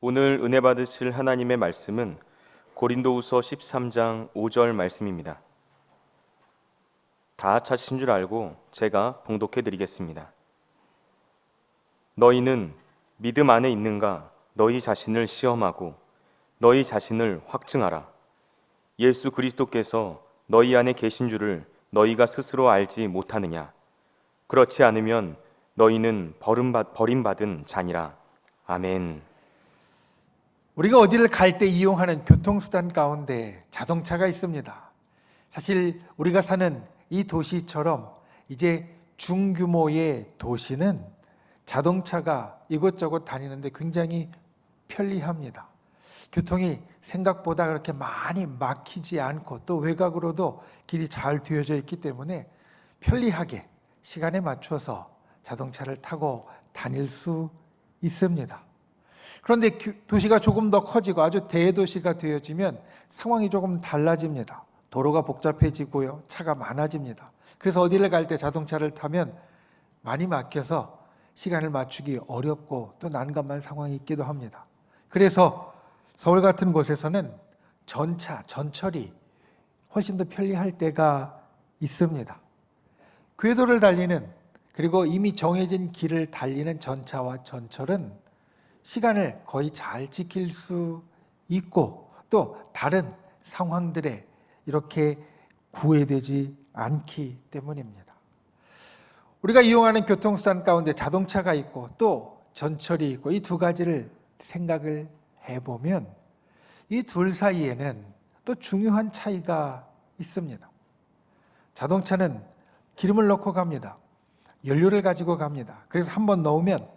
오늘 은혜 받으실 하나님의 말씀은 고린도후서 13장 5절 말씀입니다. 다 찾으신 줄 알고 제가 봉독해 드리겠습니다. 너희는 믿음 안에 있는가? 너희 자신을 시험하고 너희 자신을 확증하라. 예수 그리스도께서 너희 안에 계신 줄을 너희가 스스로 알지 못하느냐? 그렇지 않으면 너희는 버림받은 자니라. 아멘. 우리가 어디를 갈 때 이용하는 교통수단 가운데 자동차가 있습니다. 사실 우리가 사는 이 도시처럼 이제 중규모의 도시는 자동차가 이곳저곳 다니는데 굉장히 편리합니다. 교통이 생각보다 그렇게 많이 막히지 않고 또 외곽으로도 길이 잘 되어져 있기 때문에 편리하게 시간에 맞춰서 자동차를 타고 다닐 수 있습니다. 그런데 도시가 조금 더 커지고 아주 대도시가 되어지면 상황이 조금 달라집니다. 도로가 복잡해지고요, 차가 많아집니다. 그래서 어디를 갈 때 자동차를 타면 많이 막혀서 시간을 맞추기 어렵고 또 난감한 상황이 있기도 합니다. 그래서 서울 같은 곳에서는 전철이 훨씬 더 편리할 때가 있습니다. 궤도를 달리는, 그리고 이미 정해진 길을 달리는 전차와 전철은 시간을 거의 잘 지킬 수 있고 또 다른 상황들에 이렇게 구애되지 않기 때문입니다. 우리가 이용하는 교통수단 가운데 자동차가 있고 또 전철이 있고 이 두 가지를 생각을 해보면 이 둘 사이에는 또 중요한 차이가 있습니다. 자동차는 기름을 넣고 갑니다. 연료를 가지고 갑니다. 그래서 한번 넣으면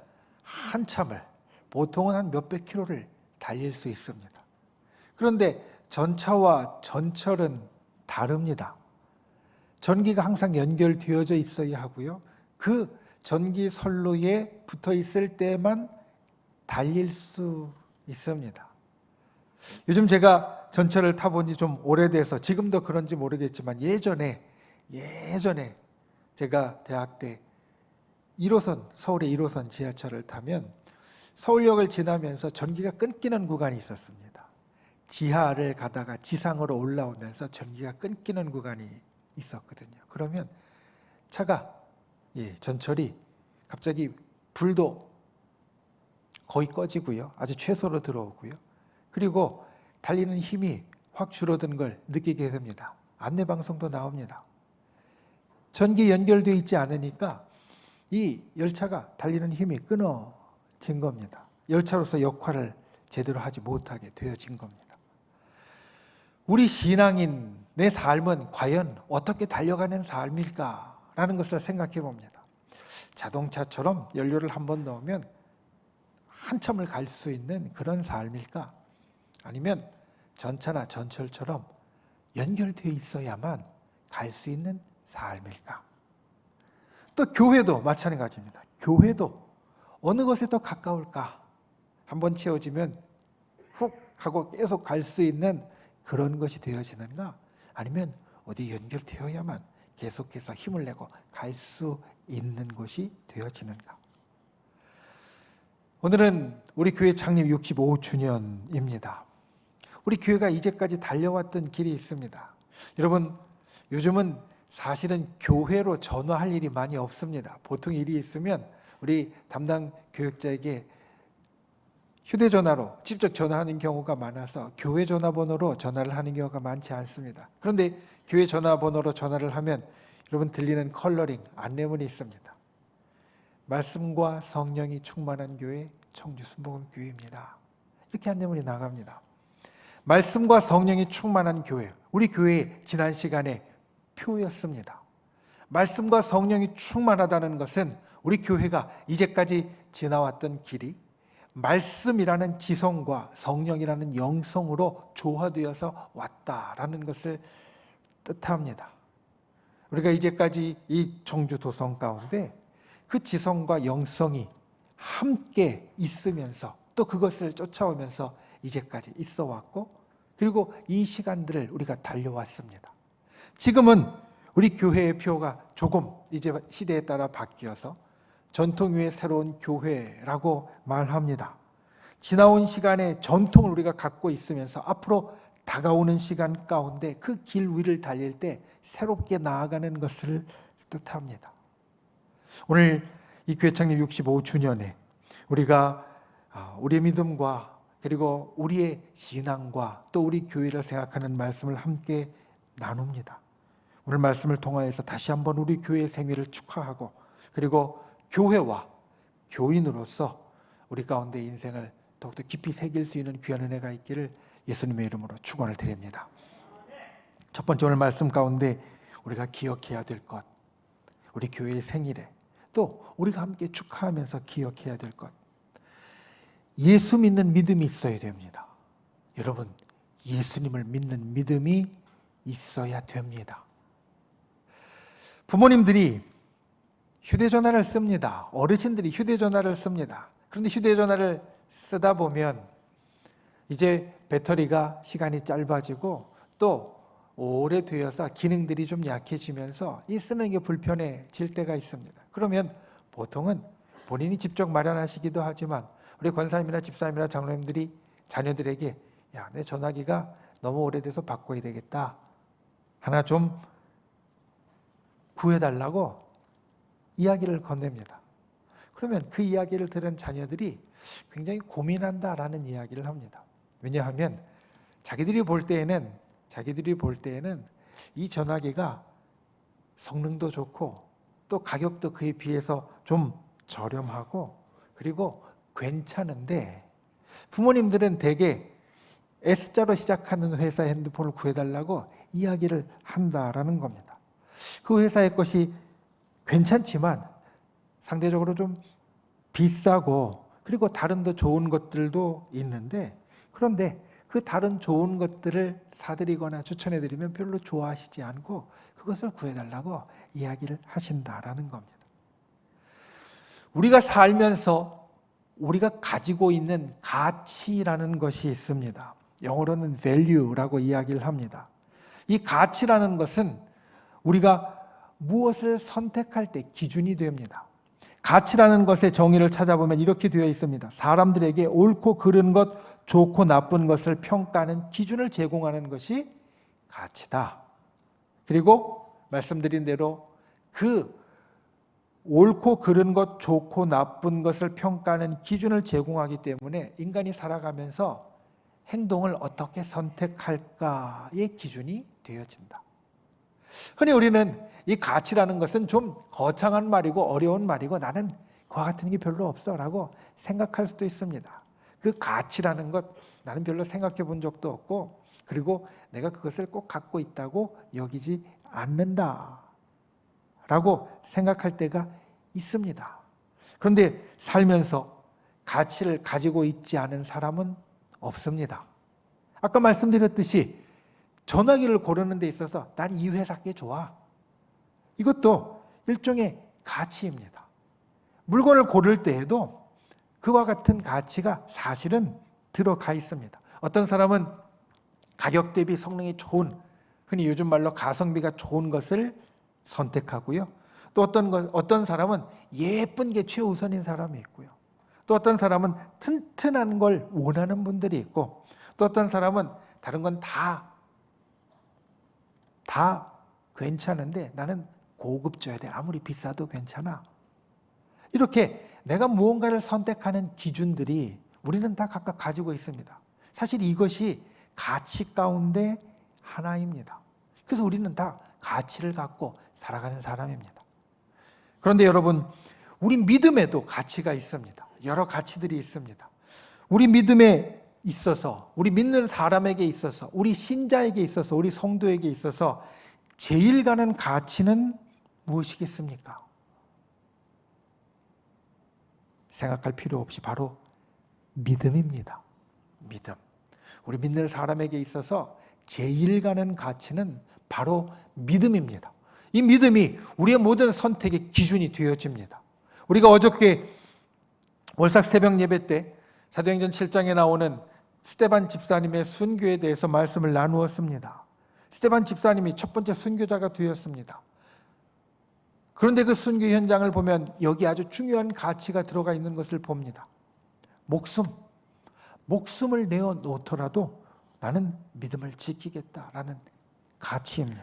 한참을, 보통은 한 몇백 킬로를 달릴 수 있습니다. 그런데 전차와 전철은 다릅니다. 전기가 항상 연결되어져 있어야 하고요, 그 전기 선로에 붙어 있을 때만 달릴 수 있습니다. 요즘 제가 전철을 타본 지 좀 오래돼서 지금도 그런지 모르겠지만 예전에 제가 대학 때 1호선, 서울의 1호선 지하철을 타면 서울역을 지나면서 전기가 끊기는 구간이 있었습니다. 지하를 가다가 지상으로 올라오면서 전기가 끊기는 구간이 있었거든요. 그러면 차가, 전철이 갑자기 불도 거의 꺼지고요, 아주 최소로 들어오고요, 그리고 달리는 힘이 확 줄어든 걸 느끼게 됩니다. 안내방송도 나옵니다. 전기 연결되어 있지 않으니까 이 열차가 달리는 힘이 끊어진 겁니다. 열차로서 역할을 제대로 하지 못하게 되어진 겁니다. 우리 신앙인의 삶은 과연 어떻게 달려가는 삶일까라는 것을 생각해 봅니다. 자동차처럼 연료를 한번 넣으면 한참을 갈 수 있는 그런 삶일까? 아니면 전차나 전철처럼 연결되어 있어야만 갈 수 있는 삶일까? 또 교회도 마찬가지입니다. 교회도 어느 것에 더 가까울까? 한번 채워지면 훅 하고 계속 갈 수 있는 그런 것이 되어지는가? 아니면 어디 연결되어야만 계속해서 힘을 내고 갈 수 있는 곳이 되어지는가? 오늘은 우리 교회 창립 65주년입니다. 우리 교회가 이제까지 달려왔던 길이 있습니다. 여러분, 요즘은 사실은 교회로 전화할 일이 많이 없습니다. 보통 일이 있으면 우리 담당 교육자에게 휴대전화로 직접 전화하는 경우가 많아서 교회 전화번호로 전화를 하는 경우가 많지 않습니다. 그런데 교회 전화번호로 전화를 하면 여러분 들리는 컬러링, 안내문이 있습니다. 말씀과 성령이 충만한 교회 청주순복음교회입니다. 이렇게 안내문이 나갑니다. 말씀과 성령이 충만한 교회, 우리 교회의 지난 시간에 표였습니다. 말씀과 성령이 충만하다는 것은 우리 교회가 이제까지 지나왔던 길이 말씀이라는 지성과 성령이라는 영성으로 조화되어서 왔다라는 것을 뜻합니다. 우리가 이제까지 이 청주 도성 가운데 그 지성과 영성이 함께 있으면서 또 그것을 쫓아오면서 이제까지 있어 왔고, 그리고 이 시간들을 우리가 달려왔습니다. 지금은 우리 교회의 표가 조금 이제 시대에 따라 바뀌어서 전통 위의 새로운 교회라고 말합니다. 지나온 시간의 전통을 우리가 갖고 있으면서 앞으로 다가오는 시간 가운데 그 길 위를 달릴 때 새롭게 나아가는 것을 뜻합니다. 오늘 이 교회 창립 65주년에 우리가 우리의 믿음과 그리고 우리의 신앙과 또 우리 교회를 생각하는 말씀을 함께 나눕니다. 오늘 말씀을 통하여서 다시 한번 우리 교회의 생일을 축하하고 그리고 교회와 교인으로서 우리 가운데 인생을 더욱더 깊이 새길 수 있는 귀한 은혜가 있기를 예수님의 이름으로 축원을 드립니다. 첫 번째 오늘 말씀 가운데 우리가 기억해야 될 것, 우리 교회의 생일에 또 우리가 함께 축하하면서 기억해야 될 것, 예수 믿는 믿음이 있어야 됩니다. 여러분, 예수님을 믿는 믿음이 있어야 됩니다. 부모님들이 휴대전화를 씁니다. 어르신들이 휴대전화를 씁니다. 그런데 휴대전화를 쓰다 보면 이제 배터리가 시간이 짧아지고 또 오래되어서 기능들이 좀 약해지면서 이 쓰는 게 불편해질 때가 있습니다. 그러면 보통은 본인이 직접 마련하시기도 하지만 우리 권사님이나 집사님이나 장로님들이 자녀들에게 야, 내 전화기가 너무 오래돼서 바꿔야 되겠다. 하나 좀 구해달라고 이야기를 건넵니다. 그러면 그 이야기를 들은 자녀들이 굉장히 고민한다라는 이야기를 합니다. 왜냐하면 자기들이 볼 때에는 이 전화기가 성능도 좋고 또 가격도 그에 비해서 좀 저렴하고 그리고 괜찮은데 부모님들은 대개 S자로 시작하는 회사의 핸드폰을 구해달라고 이야기를 한다라는 겁니다. 그 회사의 것이 괜찮지만 상대적으로 좀 비싸고 그리고 다른 더 좋은 것들도 있는데 그런데 그 다른 좋은 것들을 사드리거나 추천해드리면 별로 좋아하시지 않고 그것을 구해달라고 이야기를 하신다라는 겁니다. 우리가 살면서 우리가 가지고 있는 가치라는 것이 있습니다. 영어로는 value라고 이야기를 합니다. 이 가치라는 것은 우리가 무엇을 선택할 때 기준이 됩니다. 가치라는 것의 정의를 찾아보면 이렇게 되어 있습니다. 사람들에게 옳고 그른 것, 좋고 나쁜 것을 평가하는 기준을 제공하는 것이 가치다. 그리고 말씀드린 대로 그 옳고 그른 것, 좋고 나쁜 것을 평가하는 기준을 제공하기 때문에 인간이 살아가면서 행동을 어떻게 선택할까의 기준이 되어진다. 흔히 우리는 이 가치라는 것은 좀 거창한 말이고 어려운 말이고 나는 그와 같은 게 별로 없어 라고 생각할 수도 있습니다. 그 가치라는 것 나는 별로 생각해 본 적도 없고 그리고 내가 그것을 꼭 갖고 있다고 여기지 않는다 라고 생각할 때가 있습니다. 그런데 살면서 가치를 가지고 있지 않은 사람은 없습니다. 아까 말씀드렸듯이 전화기를 고르는 데 있어서 난 이 회사 게 좋아. 이것도 일종의 가치입니다. 물건을 고를 때에도 그와 같은 가치가 사실은 들어가 있습니다. 어떤 사람은 가격 대비 성능이 좋은, 흔히 요즘 말로 가성비가 좋은 것을 선택하고요. 또 어떤 사람은 예쁜 게 최우선인 사람이 있고요. 또 어떤 사람은 튼튼한 걸 원하는 분들이 있고 또 어떤 사람은 다른 건 다 괜찮은데 나는 고급져야 돼. 아무리 비싸도 괜찮아. 이렇게 내가 무언가를 선택하는 기준들이 우리는 다 각각 가지고 있습니다. 사실 이것이 가치 가운데 하나입니다. 그래서 우리는 다 가치를 갖고 살아가는 사람입니다. 그런데 여러분, 우리 믿음에도 가치가 있습니다. 여러 가치들이 있습니다. 우리 믿음에 있어서, 우리 믿는 사람에게 있어서, 우리 신자에게 있어서, 우리 성도에게 있어서 제일 가는 가치는 무엇이겠습니까? 생각할 필요 없이 바로 믿음입니다. 믿음. 우리 믿는 사람에게 있어서 제일 가는 가치는 바로 믿음입니다. 이 믿음이 우리의 모든 선택의 기준이 되어집니다. 우리가 어저께 월삭 새벽 예배 때 사도행전 7장에 나오는 스데반 집사님의 순교에 대해서 말씀을 나누었습니다. 스데반 집사님이 첫 번째 순교자가 되었습니다. 그런데 그 순교 현장을 보면 여기 아주 중요한 가치가 들어가 있는 것을 봅니다. 목숨. 목숨을 내어 놓더라도 나는 믿음을 지키겠다라는 가치입니다.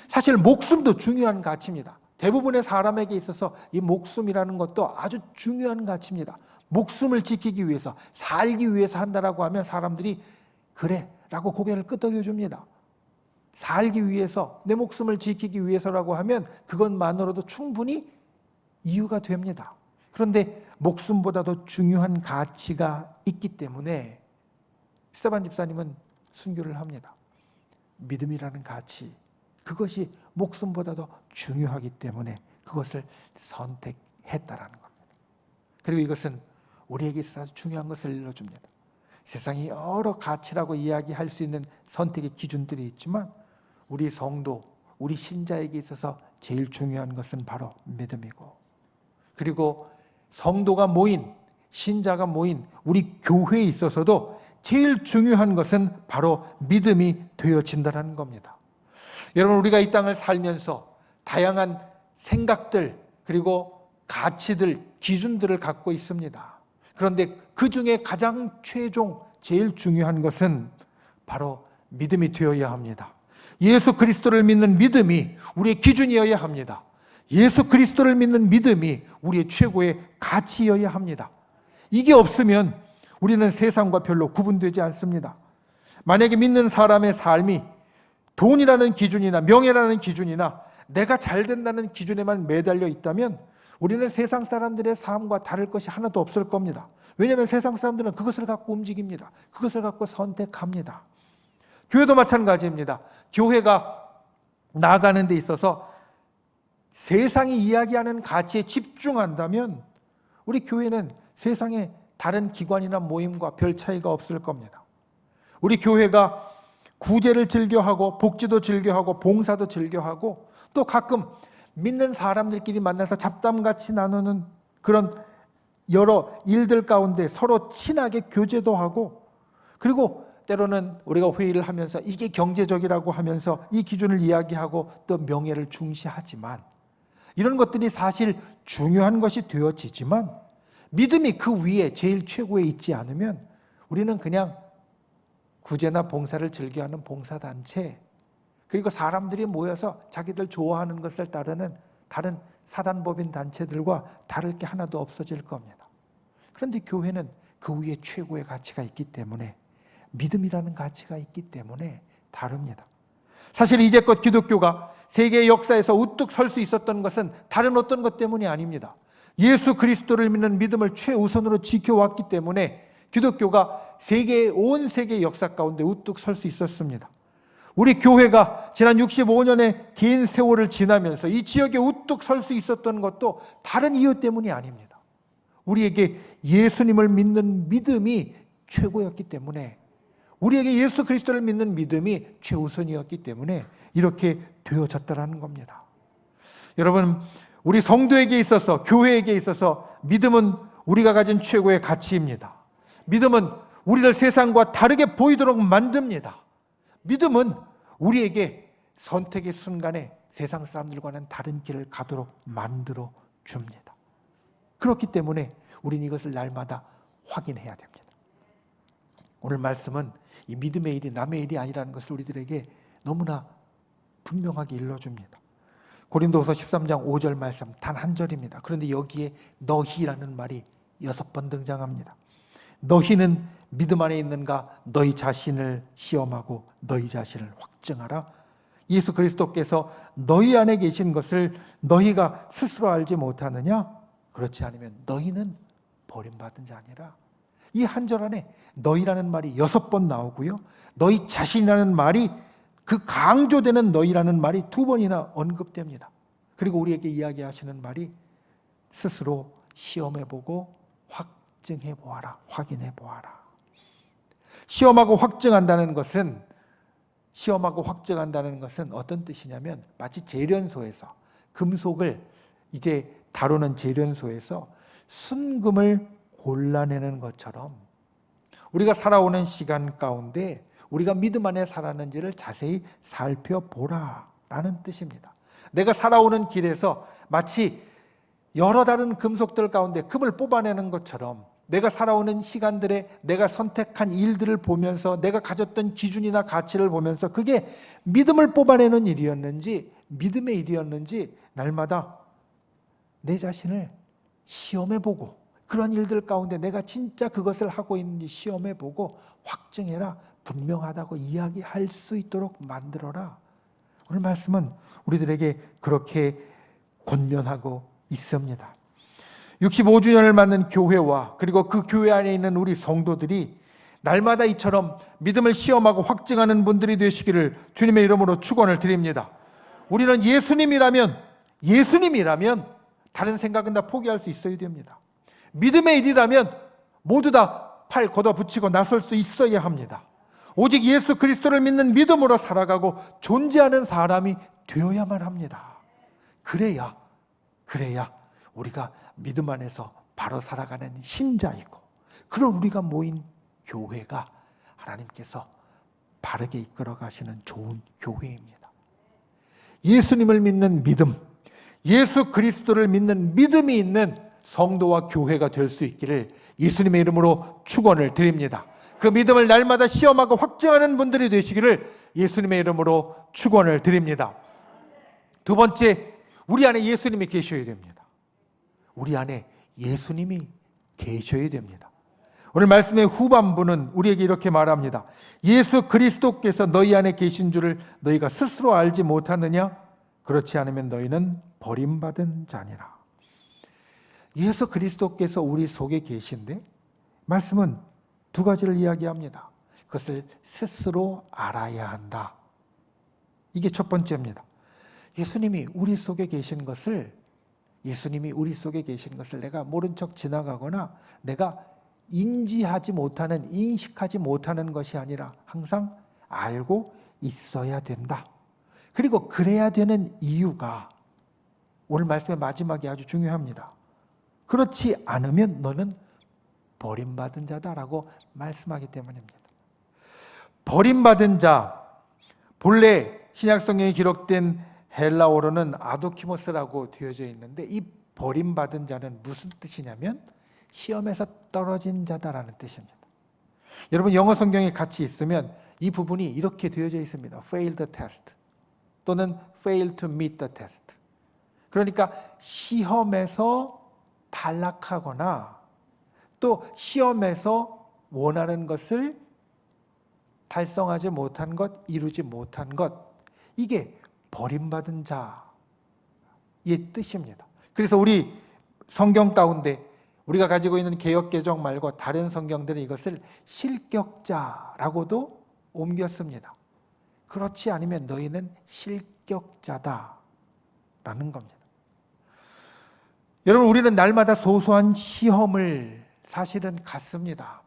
사실 목숨도 중요한 가치입니다. 대부분의 사람에게 있어서 이 목숨이라는 것도 아주 중요한 가치입니다. 목숨을 지키기 위해서, 살기 위해서 한다라고 하면 사람들이 그래 라고 고개를 끄덕여 줍니다. 살기 위해서, 내 목숨을 지키기 위해서라고 하면 그것만으로도 충분히 이유가 됩니다. 그런데 목숨보다도 중요한 가치가 있기 때문에 스테반 집사님은 순교를 합니다. 믿음이라는 가치, 그것이 목숨보다도 중요하기 때문에 그것을 선택했다라는 겁니다. 그리고 이것은 우리에게 있어서 중요한 것을 일러줍니다. 세상에 여러 가치라고 이야기할 수 있는 선택의 기준들이 있지만 우리 성도, 우리 신자에게 있어서 제일 중요한 것은 바로 믿음이고, 그리고 성도가 모인, 신자가 모인 우리 교회에 있어서도 제일 중요한 것은 바로 믿음이 되어진다는 겁니다. 여러분, 우리가 이 땅을 살면서 다양한 생각들, 그리고 가치들, 기준들을 갖고 있습니다. 그런데 그 중에 가장 최종, 제일 중요한 것은 바로 믿음이 되어야 합니다. 예수 그리스도를 믿는 믿음이 우리의 기준이어야 합니다. 예수 그리스도를 믿는 믿음이 우리의 최고의 가치여야 합니다. 이게 없으면 우리는 세상과 별로 구분되지 않습니다. 만약에 믿는 사람의 삶이 돈이라는 기준이나 명예라는 기준이나 내가 잘 된다는 기준에만 매달려 있다면 우리는 세상 사람들의 삶과 다를 것이 하나도 없을 겁니다. 왜냐하면 세상 사람들은 그것을 갖고 움직입니다. 그것을 갖고 선택합니다. 교회도 마찬가지입니다. 교회가 나아가는 데 있어서 세상이 이야기하는 가치에 집중한다면 우리 교회는 세상의 다른 기관이나 모임과 별 차이가 없을 겁니다. 우리 교회가 구제를 즐겨하고 복지도 즐겨하고 봉사도 즐겨하고 또 가끔 믿는 사람들끼리 만나서 잡담같이 나누는 그런 여러 일들 가운데 서로 친하게 교제도 하고, 그리고 때로는 우리가 회의를 하면서 이게 경제적이라고 하면서 이 기준을 이야기하고 또 명예를 중시하지만 이런 것들이 사실 중요한 것이 되어지지만 믿음이 그 위에 제일 최고에 있지 않으면 우리는 그냥 구제나 봉사를 즐겨하는 봉사단체, 그리고 사람들이 모여서 자기들 좋아하는 것을 따르는 다른 사단법인 단체들과 다를 게 하나도 없어질 겁니다. 그런데 교회는 그 위에 최고의 가치가 있기 때문에, 믿음이라는 가치가 있기 때문에 다릅니다. 사실 이제껏 기독교가 세계 역사에서 우뚝 설 수 있었던 것은 다른 어떤 것 때문이 아닙니다. 예수 그리스도를 믿는 믿음을 최우선으로 지켜왔기 때문에 기독교가 온 세계 역사 가운데 우뚝 설 수 있었습니다. 우리 교회가 지난 65년의 긴 세월을 지나면서 이 지역에 우뚝 설 수 있었던 것도 다른 이유 때문이 아닙니다. 우리에게 예수님을 믿는 믿음이 최고였기 때문에, 우리에게 예수 그리스도를 믿는 믿음이 최우선이었기 때문에 이렇게 되어졌다는 겁니다. 여러분, 우리 성도에게 있어서, 교회에게 있어서 믿음은 우리가 가진 최고의 가치입니다. 믿음은 우리를 세상과 다르게 보이도록 만듭니다. 믿음은 우리에게 선택의 순간에 세상 사람들과는 다른 길을 가도록 만들어 줍니다. 그렇기 때문에 우리는 이것을 날마다 확인해야 됩니다. 오늘 말씀은 이 믿음의 일이 남의 일이 아니라는 것을 우리들에게 너무나 분명하게 일러줍니다. 고린도후서 13장 5절 말씀 단 한 절입니다. 그런데 여기에 너희라는 말이 6번 등장합니다. 너희는 믿음 안에 있는가? 너희 자신을 시험하고 너희 자신을 확증하라. 예수 그리스도께서 너희 안에 계신 것을 너희가 스스로 알지 못하느냐? 그렇지 않으면 너희는 버림받은 자니라. 이 한 절 안에 너희라는 말이 6번 나오고요, 너희 자신이라는 말이, 그 강조되는 너희라는 말이 2번이나 언급됩니다. 그리고 우리에게 이야기하시는 말이 스스로 시험해보고 확증해보아라, 확인해보아라. 시험하고 확증한다는 것은 어떤 뜻이냐면 마치 재련소에서 금속을 이제 다루는 재련소에서 순금을 골라내는 것처럼 우리가 살아오는 시간 가운데 우리가 믿음 안에 살았는지를 자세히 살펴보라라는 뜻입니다. 내가 살아오는 길에서 마치 여러 다른 금속들 가운데 금을 뽑아내는 것처럼 내가 살아오는 시간들에 내가 선택한 일들을 보면서 내가 가졌던 기준이나 가치를 보면서 그게 믿음을 뽑아내는 일이었는지 믿음의 일이었는지 날마다 내 자신을 시험해보고 그런 일들 가운데 내가 진짜 그것을 하고 있는지 시험해보고 확증해라, 분명하다고 이야기할 수 있도록 만들어라. 오늘 말씀은 우리들에게 그렇게 권면하고 있습니다. 65주년을 맞는 교회와 그리고 그 교회 안에 있는 우리 성도들이 날마다 이처럼 믿음을 시험하고 확증하는 분들이 되시기를 주님의 이름으로 축원을 드립니다. 우리는 예수님이라면 다른 생각은 다 포기할 수 있어야 됩니다. 믿음의 일이라면 모두 다 팔 걷어붙이고 나설 수 있어야 합니다. 오직 예수 그리스도를 믿는 믿음으로 살아가고 존재하는 사람이 되어야만 합니다. 그래야 우리가 믿음 안에서 바로 살아가는 신자이고 그런 우리가 모인 교회가 하나님께서 바르게 이끌어 가시는 좋은 교회입니다. 예수님을 믿는 믿음, 예수 그리스도를 믿는 믿음이 있는 성도와 교회가 될 수 있기를 예수님의 이름으로 축원을 드립니다. 그 믿음을 날마다 시험하고 확증하는 분들이 되시기를 예수님의 이름으로 축원을 드립니다. 두 번째, 우리 안에 예수님이 계셔야 됩니다. 우리 안에 예수님이 계셔야 됩니다. 오늘 말씀의 후반부는 우리에게 이렇게 말합니다. 예수 그리스도께서 너희 안에 계신 줄을 너희가 스스로 알지 못하느냐? 그렇지 않으면 너희는 버림받은 자니라. 예수 그리스도께서 우리 속에 계신데 말씀은 두 가지를 이야기합니다. 그것을 스스로 알아야 한다. 이게 첫 번째입니다. 예수님이 우리 속에 계신 것을 내가 모른 척 지나가거나 내가 인식하지 못하는 것이 아니라 항상 알고 있어야 된다. 그리고 그래야 되는 이유가 오늘 말씀의 마지막이 아주 중요합니다. 그렇지 않으면 너는 버림받은 자다라고 말씀하기 때문입니다. 버림받은 자, 본래 신약성경에 기록된 헬라어로는 아도키모스라고 되어져 있는데 이 버림받은 자는 무슨 뜻이냐면 시험에서 떨어진 자다라는 뜻입니다. 여러분 영어 성경에 같이 있으면 이 부분이 이렇게 되어져 있습니다. failed the test 또는 failed to meet the test. 그러니까 시험에서 탈락하거나 또 시험에서 원하는 것을 달성하지 못한 것, 이루지 못한 것, 이게 버림받은 자의 뜻입니다. 그래서 우리 성경 가운데 우리가 가지고 있는 개역개정 말고 다른 성경들은 이것을 실격자라고도 옮겼습니다. 그렇지 않으면 너희는 실격자다라는 겁니다. 여러분 우리는 날마다 소소한 시험을 사실은 갖습니다.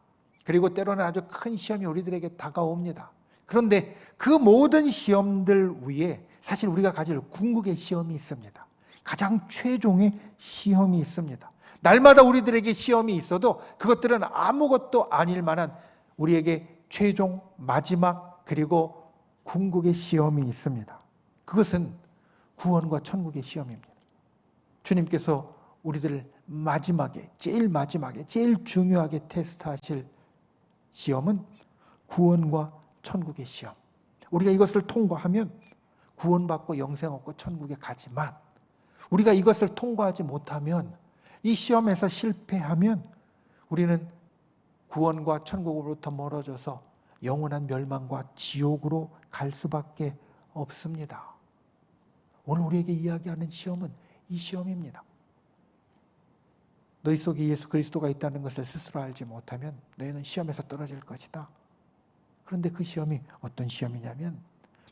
그리고 때로는 아주 큰 시험이 우리들에게 다가옵니다. 그런데 그 모든 시험들 위에 사실 우리가 가질 궁극의 시험이 있습니다. 가장 최종의 시험이 있습니다. 날마다 우리들에게 시험이 있어도 그것들은 아무것도 아닐 만한 우리에게 최종 마지막 그리고 궁극의 시험이 있습니다. 그것은 구원과 천국의 시험입니다. 주님께서 우리들을 제일 중요하게 테스트하실 시험은 구원과 천국의 시험. 우리가 이것을 통과하면 구원받고 영생 얻고 천국에 가지만 우리가 이것을 통과하지 못하면 이 시험에서 실패하면 우리는 구원과 천국으로부터 멀어져서 영원한 멸망과 지옥으로 갈 수밖에 없습니다. 오늘 우리에게 이야기하는 시험은 이 시험입니다. 너희 속에 예수 그리스도가 있다는 것을 스스로 알지 못하면 너희는 시험에서 떨어질 것이다. 그런데 그 시험이 어떤 시험이냐면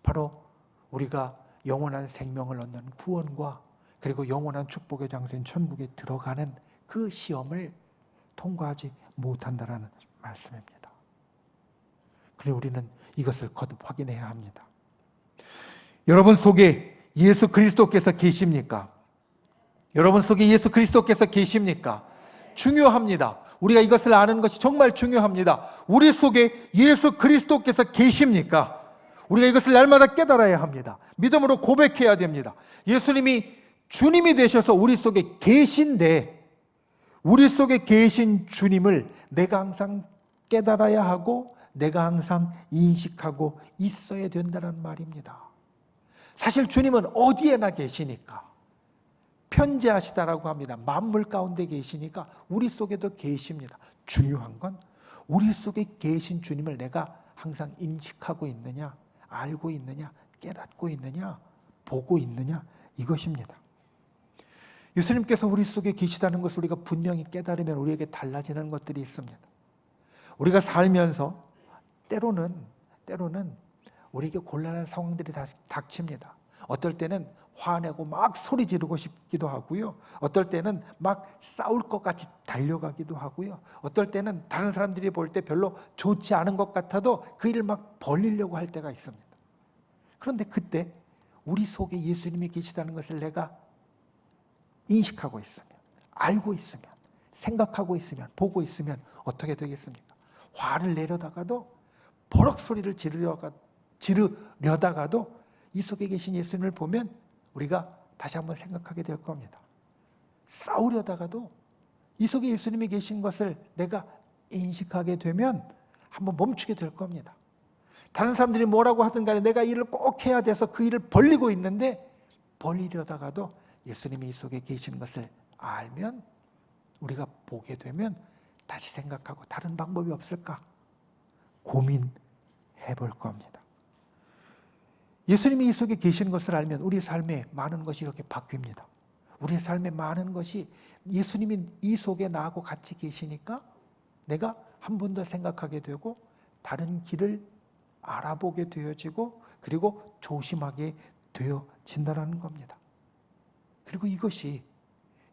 바로 우리가 영원한 생명을 얻는 구원과 그리고 영원한 축복의 장소인 천국에 들어가는 그 시험을 통과하지 못한다는 말씀입니다. 그리고 우리는 이것을 거듭 확인해야 합니다. 여러분 속에 예수 그리스도께서 계십니까? 여러분 속에 예수 그리스도께서 계십니까? 중요합니다. 우리가 이것을 아는 것이 정말 중요합니다. 우리 속에 예수 그리스도께서 계십니까? 우리가 이것을 날마다 깨달아야 합니다. 믿음으로 고백해야 됩니다. 예수님이 주님이 되셔서 우리 속에 계신데 우리 속에 계신 주님을 내가 항상 깨달아야 하고 내가 항상 인식하고 있어야 된다는 말입니다. 사실 주님은 어디에나 계시니까 편재하시다라고 합니다. 만물 가운데 계시니까 우리 속에도 계십니다. 중요한 건 우리 속에 계신 주님을 내가 항상 인식하고 있느냐, 알고 있느냐, 깨닫고 있느냐, 보고 있느냐, 이것입니다. 예수님께서 우리 속에 계시다는 것을 우리가 분명히 깨달으면 우리에게 달라지는 것들이 있습니다. 우리가 살면서 때로는 우리에게 곤란한 상황들이 닥칩니다. 어떨 때는 화내고 막 소리 지르고 싶기도 하고요. 어떨 때는 막 싸울 것 같이 달려가기도 하고요. 어떨 때는 다른 사람들이 볼 때 별로 좋지 않은 것 같아도 그 일을 막 벌리려고 할 때가 있습니다. 그런데 그때 우리 속에 예수님이 계시다는 것을 내가 인식하고 있으면, 알고 있으면, 생각하고 있으면, 보고 있으면 어떻게 되겠습니까? 화를 내려다가도 버럭 소리를 지르려다가도 이 속에 계신 예수님을 보면 우리가 다시 한번 생각하게 될 겁니다. 싸우려다가도 이 속에 예수님이 계신 것을 내가 인식하게 되면 한번 멈추게 될 겁니다. 다른 사람들이 뭐라고 하든 간에 내가 일을 꼭 해야 돼서 그 일을 벌리고 있는데 벌리려다가도 예수님이 이 속에 계신 것을 알면 우리가 보게 되면 다시 생각하고 다른 방법이 없을까 고민해 볼 겁니다. 예수님이 이 속에 계신 것을 알면 우리 삶에 많은 것이 이렇게 바뀝니다. 우리의 삶에 많은 것이 예수님이 이 속에 나하고 같이 계시니까 내가 한 번 더 생각하게 되고 다른 길을 알아보게 되어지고 그리고 조심하게 되어진다는 겁니다. 그리고 이것이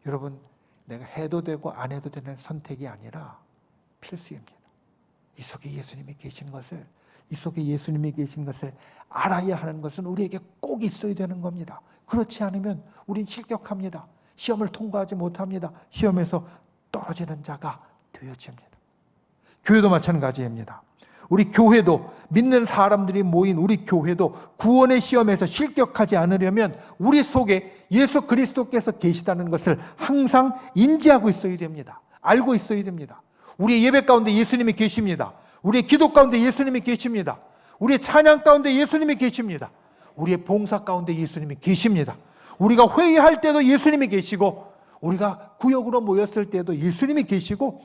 여러분 내가 해도 되고 안 해도 되는 선택이 아니라 필수입니다. 이 속에 예수님이 계신 것을 이 속에 예수님이 계신 것을 알아야 하는 것은 우리에게 꼭 있어야 되는 겁니다. 그렇지 않으면 우린 실격합니다. 시험을 통과하지 못합니다. 시험에서 떨어지는 자가 되어집니다. 교회도 마찬가지입니다. 우리 교회도 믿는 사람들이 모인 우리 교회도 구원의 시험에서 실격하지 않으려면 우리 속에 예수 그리스도께서 계시다는 것을 항상 인지하고 있어야 됩니다. 알고 있어야 됩니다. 우리의 예배 가운데 예수님이 계십니다. 우리의 기도 가운데 예수님이 계십니다. 우리의 찬양 가운데 예수님이 계십니다. 우리의 봉사 가운데 예수님이 계십니다. 우리가 회의할 때도 예수님이 계시고 우리가 구역으로 모였을 때도 예수님이 계시고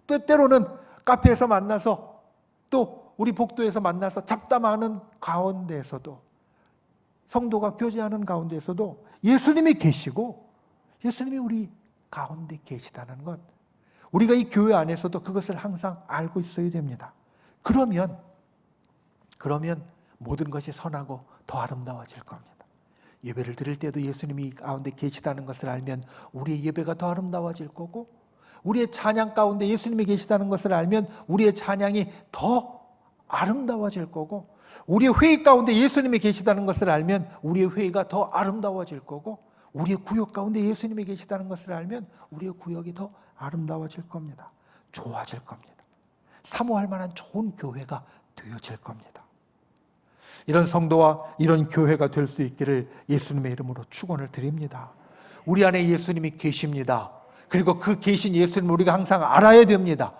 또 때로는 카페에서 만나서 또 우리 복도에서 만나서 잡담하는 가운데에서도 성도가 교제하는 가운데에서도 예수님이 계시고 예수님이 우리 가운데 계시다는 것 우리가 이 교회 안에서도 그것을 항상 알고 있어야 됩니다. 그러면 모든 것이 선하고 더 아름다워질 겁니다. 예배를 드릴 때도 예수님이 가운데 계시다는 것을 알면 우리의 예배가 더 아름다워질 거고 우리의 찬양 가운데 예수님이 계시다는 것을 알면 우리의 찬양이 더 아름다워질 거고 우리의 회의 가운데 예수님이 계시다는 것을 알면 우리의 회의가 더 아름다워질 거고 우리의 구역 가운데 예수님이 계시다는 것을 알면 우리의 구역이 더 아름다워질 겁니다. 좋아질 겁니다. 사모할 만한 좋은 교회가 되어질 겁니다. 이런 성도와 이런 교회가 될 수 있기를 예수님의 이름으로 축원을 드립니다. 우리 안에 예수님이 계십니다. 그리고 그 계신 예수님을 우리가 항상 알아야 됩니다.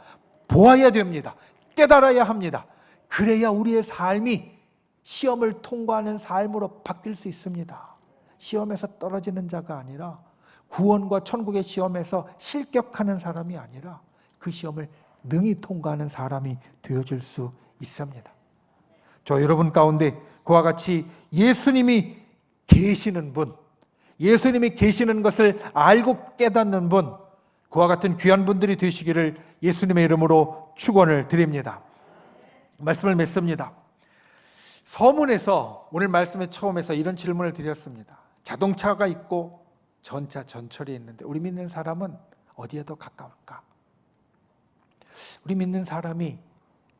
보아야 됩니다. 깨달아야 합니다. 그래야 우리의 삶이 시험을 통과하는 삶으로 바뀔 수 있습니다. 시험에서 떨어지는 자가 아니라 구원과 천국의 시험에서 실격하는 사람이 아니라 그 시험을 능히 통과하는 사람이 되어질 수 있습니다. 저 여러분 가운데 그와 같이 예수님이 계시는 분, 예수님이 계시는 것을 알고 깨닫는 분, 그와 같은 귀한 분들이 되시기를 예수님의 이름으로 축원을 드립니다. 말씀을 맺습니다. 서문에서 오늘 말씀의 처음에서 이런 질문을 드렸습니다. 자동차가 있고 전차, 전철이 있는데 우리 믿는 사람은 어디에 더 가까울까? 우리 믿는 사람이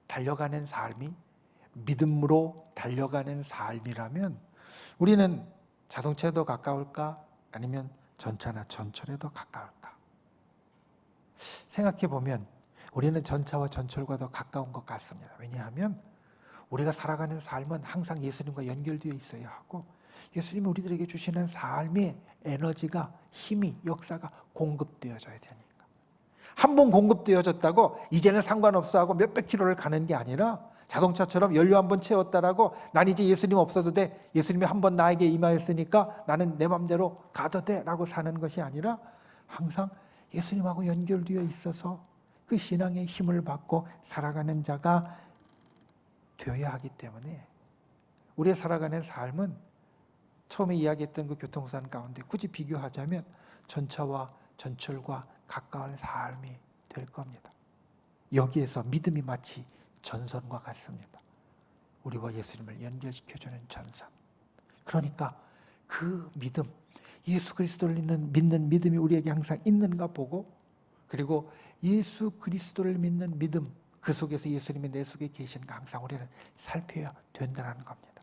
달려가는 삶이 믿음으로 달려가는 삶이라면 우리는 자동차에 더 가까울까? 아니면 전차나 전철에 더 가까울까? 생각해 보면 우리는 전차와 전철과 더 가까운 것 같습니다. 왜냐하면 우리가 살아가는 삶은 항상 예수님과 연결되어 있어야 하고 예수님이 우리들에게 주시는 삶의 에너지가 힘이 역사가 공급되어져야 되니까 한 번 공급되어졌다고 이제는 상관없어 하고 몇백 킬로를 가는 게 아니라 자동차처럼 연료 한 번 채웠다라고 난 이제 예수님 없어도 돼. 예수님이 한 번 나에게 임하였으니까 나는 내 맘대로 가도 돼 라고 사는 것이 아니라 항상 예수님하고 연결되어 있어서 그 신앙의 힘을 받고 살아가는 자가 되어야 하기 때문에 우리의 살아가는 삶은 처음에 이야기했던 그 교통수단 가운데 굳이 비교하자면 전차와 전철과 가까운 삶이 될 겁니다. 여기에서 믿음이 마치 전선과 같습니다. 우리와 예수님을 연결시켜주는 전선. 그러니까 그 믿음, 예수 그리스도를 믿는 믿음이 우리에게 항상 있는가 보고, 그리고 예수 그리스도를 믿는 믿음, 그 속에서 예수님이 내 속에 계신가 항상 우리는 살펴야 된다는 겁니다.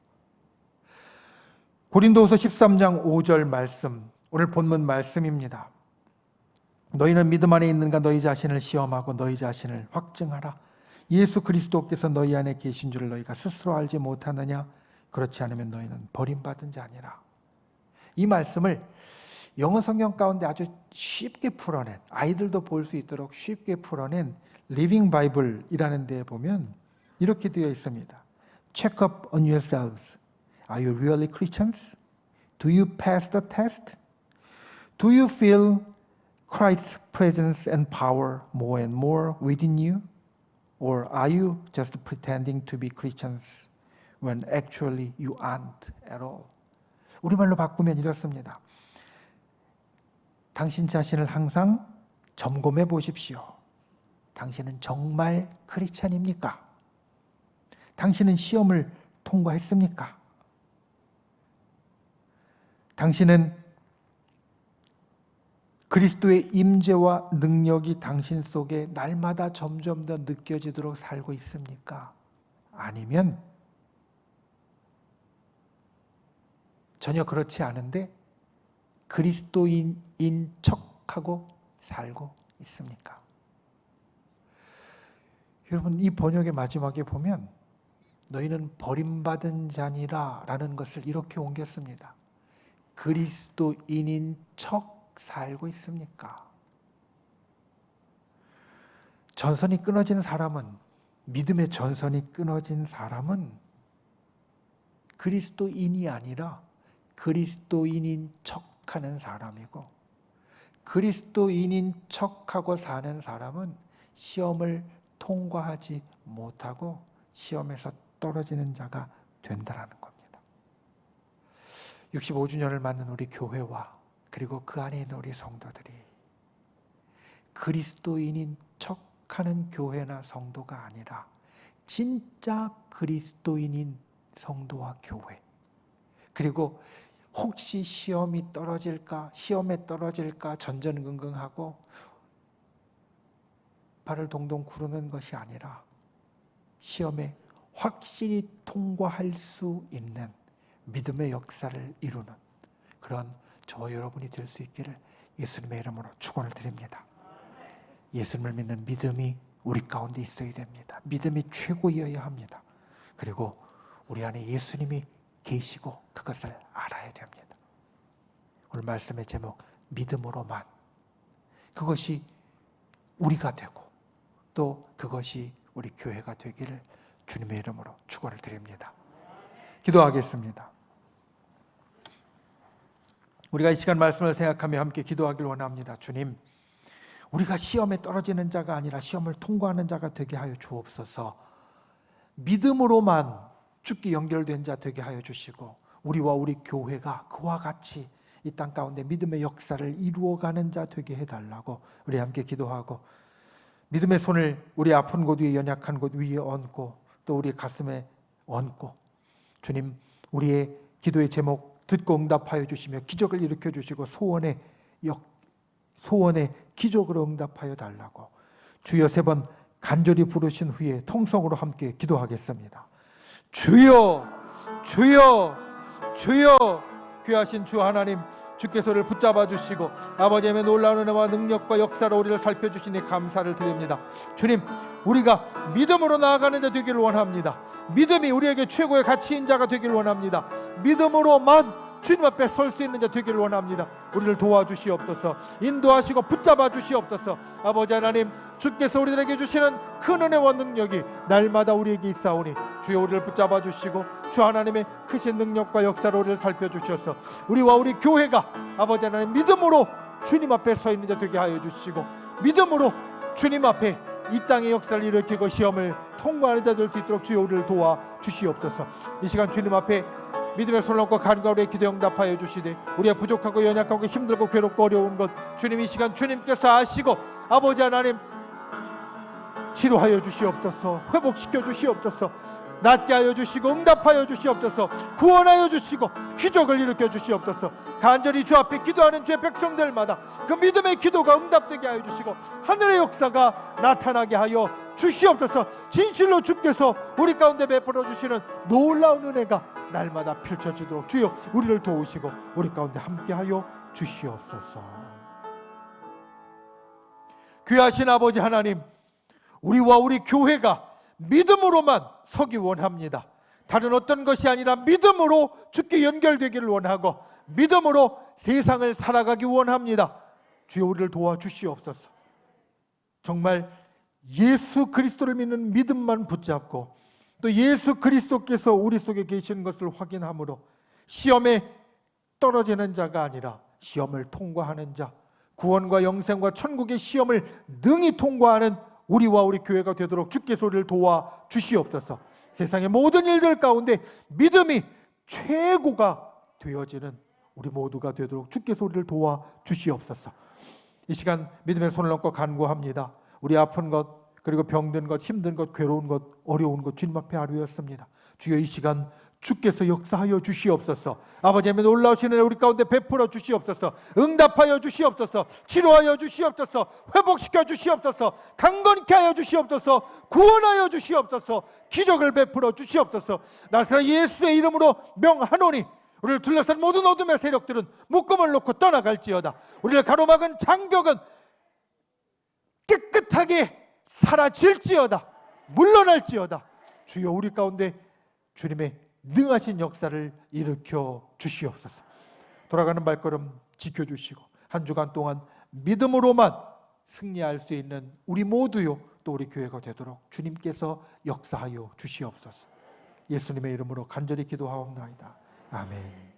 고린도후서 13장 5절 말씀, 오늘 본문 말씀입니다. 너희는 믿음 안에 있는가 너희 자신을 시험하고 너희 자신을 확증하라. 예수 그리스도께서 너희 안에 계신 줄을 너희가 스스로 알지 못하느냐? 그렇지 않으면 너희는 버림받은 자니라. 이 말씀을 영어 성경 가운데 아주 쉽게 풀어낸, 아이들도 볼 수 있도록 쉽게 풀어낸 리빙 바이블이라는 데에 보면 이렇게 되어 있습니다. Check up on yourselves. Are you really Christians? Do you pass the test? Do you feel Christ's presence and power more and more within you? Or are you just pretending to be Christians when actually you aren't at all? 우리말로 바꾸면 이렇습니다. 당신 자신을 항상 점검해 보십시오. 당신은 정말 크리스찬입니까? 당신은 시험을 통과했습니까? 당신은 그리스도의 임재와 능력이 당신 속에 날마다 점점 더 느껴지도록 살고 있습니까? 아니면 전혀 그렇지 않은데 그리스도인인 척하고 살고 있습니까? 여러분, 이 번역의 마지막에 보면 너희는 버림받은 자니라 라는 것을 이렇게 옮겼습니다. 그리스도인인 척 살고 있습니까? 전선이 끊어진 사람은, 믿음의 전선이 끊어진 사람은 그리스도인이 아니라 그리스도인인 척하는 사람이고, 그리스도인인 척하고 사는 사람은 시험을 통과하지 못하고 시험에서 떨어지는 자가 된다는 겁니다. 65주년을 맞는 우리 교회와 그리고 그 안에 있는 우리 성도들이 그리스도인인 척하는 교회나 성도가 아니라 진짜 그리스도인인 성도와 교회, 그리고 혹시 시험에 떨어질까 전전긍긍하고 발을 동동 구르는 것이 아니라 시험에 확실히 통과할 수 있는 믿음의 역사를 이루는 그런 저와 여러분이 될 수 있기를 예수님의 이름으로 축원을 드립니다. 예수님을 믿는 믿음이 우리 가운데 있어야 됩니다. 믿음이 최고여야 합니다. 그리고 우리 안에 예수님이 계시고 그것을 알아야 됩니다. 오늘 말씀의 제목, 믿음으로만. 그것이 우리가 되고 또 그것이 우리 교회가 되기를 주님의 이름으로 축원을 드립니다. 기도하겠습니다. 우리가 이 시간 말씀을 생각하며 함께 기도하길 원합니다. 주님, 우리가 시험에 떨어지는 자가 아니라 시험을 통과하는 자가 되게 하여 주옵소서. 믿음으로만 주께 연결된 자 되게 하여 주시고, 우리와 우리 교회가 그와 같이 이 땅 가운데 믿음의 역사를 이루어가는 자 되게 해달라고 우리 함께 기도하고, 믿음의 손을 우리 아픈 곳 위에, 연약한 곳 위에 얹고 또 우리 가슴에 얹고, 주님, 우리의 기도의 제목 듣고 응답하여 주시며 기적을 일으켜 주시고 소원의 기적으로 응답하여 달라고 주여 3번 간절히 부르신 후에 통성으로 함께 기도하겠습니다. 주여, 주여, 주여. 귀하신 주 하나님, 주께서를 붙잡아 주시고 아버지의 놀라운 은혜와 능력과 역사로 우리를 살펴주시니 감사를 드립니다. 주님, 우리가 믿음으로 나아가는 자 되기를 원합니다. 믿음이 우리에게 최고의 가치인 자가 되기를 원합니다. 믿음으로만 주님 앞에 설 수 있는 자 되기를 원합니다. 우리를 도와주시옵소서. 인도하시고 붙잡아 주시옵소서. 아버지 하나님, 주께서 우리들에게 주시는 큰 은혜와 능력이 날마다 우리에게 있사오니 주여 우리를 붙잡아 주시고 주 하나님의 크신 능력과 역사로 우리를 살펴주셔서 우리와 우리 교회가 아버지 하나님 믿음으로 주님 앞에 서 있는 자 되게 하여 주시고 믿음으로 주님 앞에 이 땅의 역사를 일으키고 시험을 통과하는 자 될 수 있도록 주여 우리를 도와 주시옵소서. 이 시간 주님 앞에 믿음의 손을 얹고 간과 우리의 기도 응답하여 주시되 우리가 부족하고 연약하고 힘들고 괴롭고 어려운 것 주님 이 시간 주님께서 아시고 아버지 하나님 치료하여 주시옵소서. 회복시켜 주시옵소서. 낫게 하여 주시고 응답하여 주시옵소서. 구원하여 주시고 기적을 일으켜 주시옵소서. 간절히 주 앞에 기도하는 주의 백성들마다 그 믿음의 기도가 응답되게 하여 주시고 하늘의 역사가 나타나게 하여 주시옵소서. 진실로 주께서 우리 가운데 베풀어 주시는 놀라운 은혜가 날마다 펼쳐지도록 주여 우리를 도우시고 우리 가운데 함께하여 주시옵소서. 귀하신 아버지 하나님, 우리와 우리 교회가 믿음으로만 서기 원합니다. 다른 어떤 것이 아니라 믿음으로 주께 연결되기를 원하고 믿음으로 세상을 살아가기 원합니다. 주여 우리를 도와주시옵소서. 정말 예수 그리스도를 믿는 믿음만 붙잡고 또 예수 그리스도께서 우리 속에 계시는 것을 확인함으로 시험에 떨어지는 자가 아니라 시험을 통과하는 자, 구원과 영생과 천국의 시험을 능히 통과하는 우리와 우리 교회가 되도록 주께서 우리를 도와주시옵소서. 세상의 모든 일들 가운데 믿음이 최고가 되어지는 우리 모두가 되도록 주께서 우리를 도와주시옵소서. 이 시간 믿음의 손을 얹고 간구합니다. 우리 아픈 것 그리고 병든 것, 힘든 것, 괴로운 것, 어려운 것 주님 앞에 아뢰었습니다. 주여 이 시간 주께서 역사하여 주시옵소서. 아버지 하나님 놀라우신 은혜 우리 가운데 베풀어 주시옵소서. 응답하여 주시옵소서. 치료하여 주시옵소서. 회복시켜 주시옵소서. 강건케 하여 주시옵소서. 구원하여 주시옵소서. 기적을 베풀어 주시옵소서. 나사렛 예수의 이름으로 명하노니 우리를 둘러싼 모든 어둠의 세력들은 묶음을 놓고 떠나갈지어다. 우리를 가로막은 장벽은 깨끗하게 사라질지어다. 물러날지어다. 주여 우리 가운데 주님의 능하신 역사를 일으켜 주시옵소서. 돌아가는 발걸음 지켜주시고 한 주간 동안 믿음으로만 승리할 수 있는 우리 모두요 또 우리 교회가 되도록 주님께서 역사하여 주시옵소서. 예수님의 이름으로 간절히 기도하옵나이다. 아멘.